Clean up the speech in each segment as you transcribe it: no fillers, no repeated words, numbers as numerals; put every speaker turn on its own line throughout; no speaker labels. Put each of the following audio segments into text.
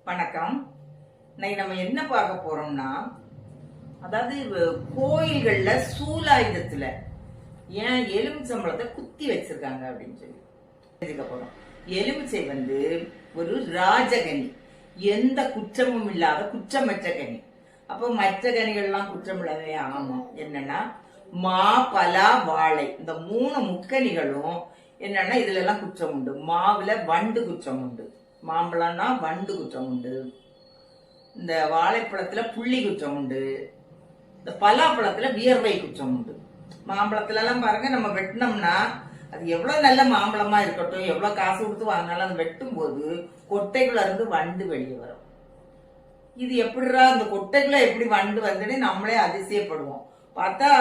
வணக்கம். இன்னைக்கு நம்ம என்ன பார்க்க போறோம்னா, அதாவது கோயில்கள்ல சூலாயுதத்துல ஏன் எலுமிச்சம்பழத்தை குத்தி வச்சிருக்காங்க அப்படின்னு சொல்லி தெரிஞ்சுக்க போறோம். எலுமிச்சை ஒரு ராஜகனி, எந்த குற்றமும் இல்லாத குற்றமற்ற கனி. அப்போ மற்ற கனிகள்லாம் குற்றம் இல்லவே ஆமா. என்னன்னா மா, பலா, வாழை, இந்த 3 முக்கனிகளும் என்னன்னா இதுல எல்லாம் குற்றம் உண்டு. மாவுல வண்டு குற்றம் உண்டு, மாம்பழம்னா வண்டு குற்றம் உண்டு, இந்த வாழைப்பழத்துல புள்ளி குற்றம் உண்டு, இந்த பலாப்பழத்துல வியர்வை குற்றம் உண்டு. மாம்பழத்துல எல்லாம் பாருங்க, நம்ம வெட்டினோம்னா அது எவ்வளவு நல்ல மாம்பழமா இருக்கட்டும், எவ்வளவு காசு கொடுத்து வாங்கினாலும் அது வெட்டும் போது கொட்டைக்குள்ள இருந்து வண்டு வெளியே வரும். இது எப்படிடா அந்த கொட்டைக்குள்ள எப்படி வண்டு வந்துன்னு நம்மளே அதிசயப்படுவோம். பார்த்தா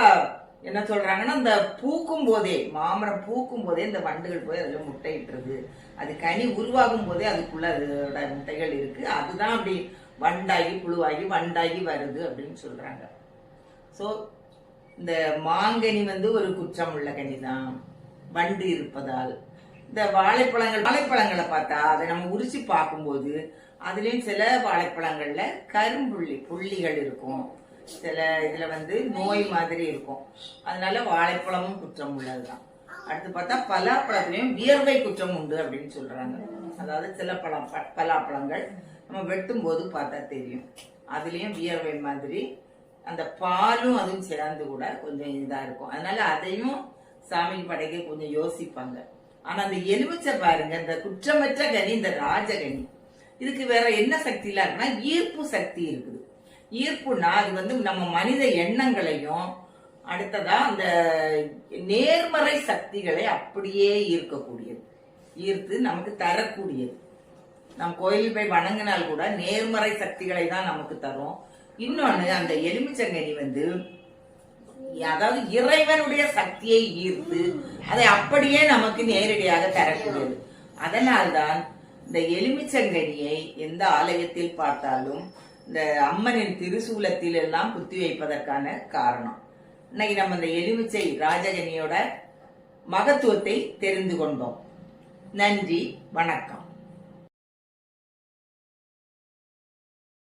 என்ன சொல்றாங்கன்னா, இந்த பூக்கும் போதே, மாமரம் பூக்கும் போதே இந்த வண்டுகள் போய் அதுல முட்டையிட்டுருது. அது கனி உருவாகும் போதே அதுக்குள்ள அதோட முட்டைகள் இருக்கு. அதுதான் அப்படி வண்டாகி புழுவாகி வண்டாகி வருது அப்படின்னு சொல்றாங்க. சோ இந்த மாங்கனி ஒரு குற்றம் உள்ள கனி தான், வண்டு இருப்பதால். இந்த வாழைப்பழங்களை பார்த்தா அதை நம்ம உரிச்சு பார்க்கும்போது அதுலயும் சில வாழைப்பழங்கள்ல புள்ளிகள் இருக்கும், சில இதுல நோய் மாதிரி இருக்கும். அதனால வாழைப்பழமும் குற்றம் உள்ளதுதான். அடுத்து பார்த்தா பலாப்பழத்திலையும் வியர்வை குற்றம் உண்டு அப்படின்னு சொல்றாங்க. அதாவது சில பலாப்பழங்கள் நம்ம வெட்டும் போது பார்த்தா தெரியும், அதுலயும் வியர்வை மாதிரி அந்த பாலும் அதுவும் சேர்ந்து கூட கொஞ்சம் இதா இருக்கும். அதனால அதையும் சாமிக்கு படைக்க கொஞ்சம் யோசிப்பாங்க. ஆனா அந்த எலுமிச்சை பாருங்க, இந்த குற்றமற்ற கனி, இந்த ராஜகனி, இதுக்கு வேற என்ன சக்தி இல்ல இருக்குன்னா ஈர்ப்பு சக்தி இருக்குது. ஈர்ப்புனா அது நம்ம மனித எண்ணங்களையும், அடுத்ததா அந்த நேர்மறை சக்திகளை அப்படியே ஈர்க்கக்கூடியது, ஈர்த்து நமக்கு தரக்கூடியது. நம் கோயில் போய் வணங்கினால் கூட நேர்மறை சக்திகளை தான் நமக்கு தரும். இன்னொன்னு, அந்த எலுமிச்சங்கனி அதாவது இறைவனுடைய சக்தியை ஈர்த்து அதை அப்படியே நமக்கு நேரடியாக தரக்கூடியது. அதனால்தான் இந்த எலுமிச்சங்கனியை எந்த ஆலயத்தில் பார்த்தாலும் இந்த அம்மனின் திருசூலத்தில் எல்லாம் குத்தி வைப்பதற்கான காரணம். இன்னைக்கு நம்ம இந்த எலுமிச்சை ராஜகனியோட மகத்துவத்தை தெரிந்து கொண்டோம். நன்றி, வணக்கம்.